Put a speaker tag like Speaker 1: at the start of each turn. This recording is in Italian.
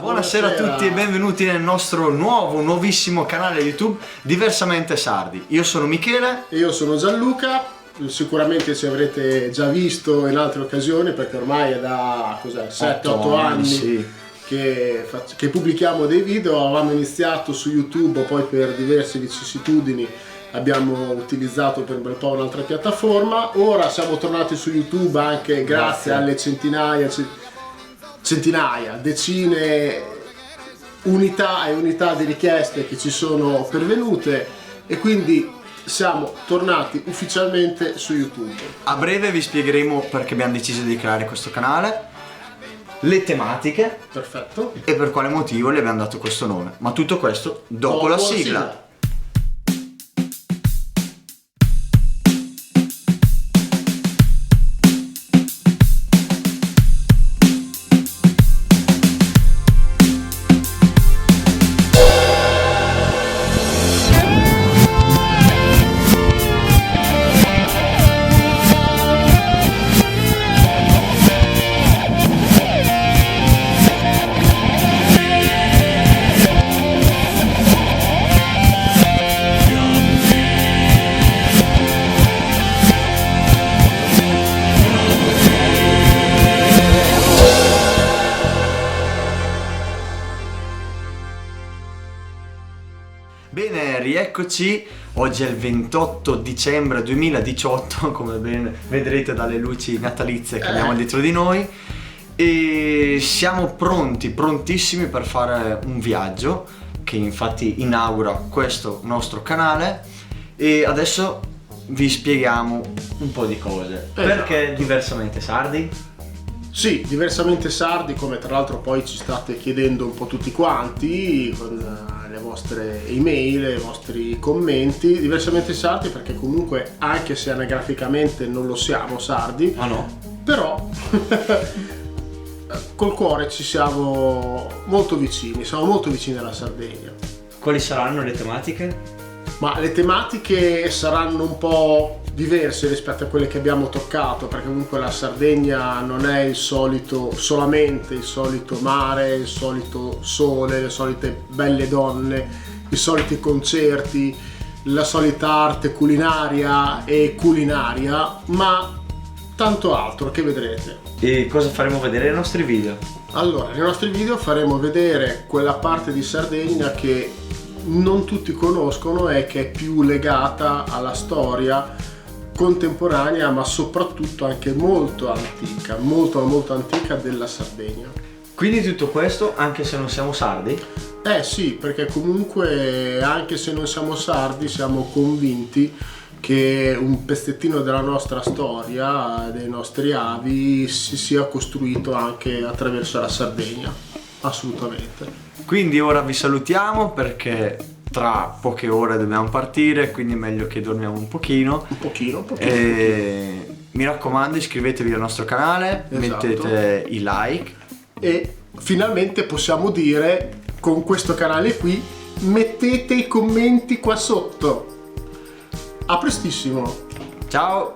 Speaker 1: Buonasera a tutti e benvenuti nel nostro nuovissimo canale YouTube Diversamente Sardi. Io sono Michele.
Speaker 2: E io sono Gianluca. Sicuramente ci avrete già visto in altre occasioni perché ormai è da 7-8 anni sì, che pubblichiamo dei video. Avevamo iniziato su YouTube, poi per diverse vicissitudini abbiamo utilizzato per un bel po' un'altra piattaforma. Ora siamo tornati su YouTube anche grazie alle decine, unità e unità di richieste che ci sono pervenute e quindi siamo tornati ufficialmente su YouTube.
Speaker 1: A breve vi spiegheremo perché abbiamo deciso di creare questo canale, le tematiche,
Speaker 2: perfetto,
Speaker 1: e per quale motivo le abbiamo dato questo nome, ma tutto questo dopo la sigla. Bene, rieccoci, oggi è il 28 dicembre 2018, come ben vedrete dalle luci natalizie che abbiamo dietro di noi, e siamo prontissimi per fare un viaggio che infatti inaugura questo nostro canale, e adesso vi spieghiamo un po' di cose. Perché Diversamente Sardi?
Speaker 2: Sì, Diversamente Sardi, come tra l'altro poi ci state chiedendo un po' tutti quanti con le vostre email, i vostri commenti. Diversamente Sardi perché comunque, anche se anagraficamente non lo siamo sardi, però col cuore ci siamo molto vicini alla Sardegna.
Speaker 1: Quali saranno le tematiche?
Speaker 2: Ma le tematiche saranno un po' diverse rispetto a quelle che abbiamo toccato, perché comunque la Sardegna non è solamente il solito mare, il solito sole, le solite belle donne, i soliti concerti, la solita arte culinaria, ma tanto altro che vedrete.
Speaker 1: E cosa faremo vedere nei nostri video?
Speaker 2: Allora, nei nostri video faremo vedere quella parte di Sardegna che non tutti conoscono e che è più legata alla storia contemporanea, ma soprattutto anche molto antica, molto antica della Sardegna.
Speaker 1: Quindi tutto questo anche se non siamo sardi?
Speaker 2: Sì, perché comunque anche se non siamo sardi siamo convinti che un pezzettino della nostra storia, dei nostri avi, si sia costruito anche attraverso la Sardegna, assolutamente.
Speaker 1: Quindi ora vi salutiamo perché tra poche ore dobbiamo partire, quindi è meglio che dormiamo un pochino. E mi raccomando, iscrivetevi al nostro canale, mettete i like
Speaker 2: e finalmente possiamo dire con questo canale qui, mettete i commenti qua sotto. A prestissimo.
Speaker 1: Ciao.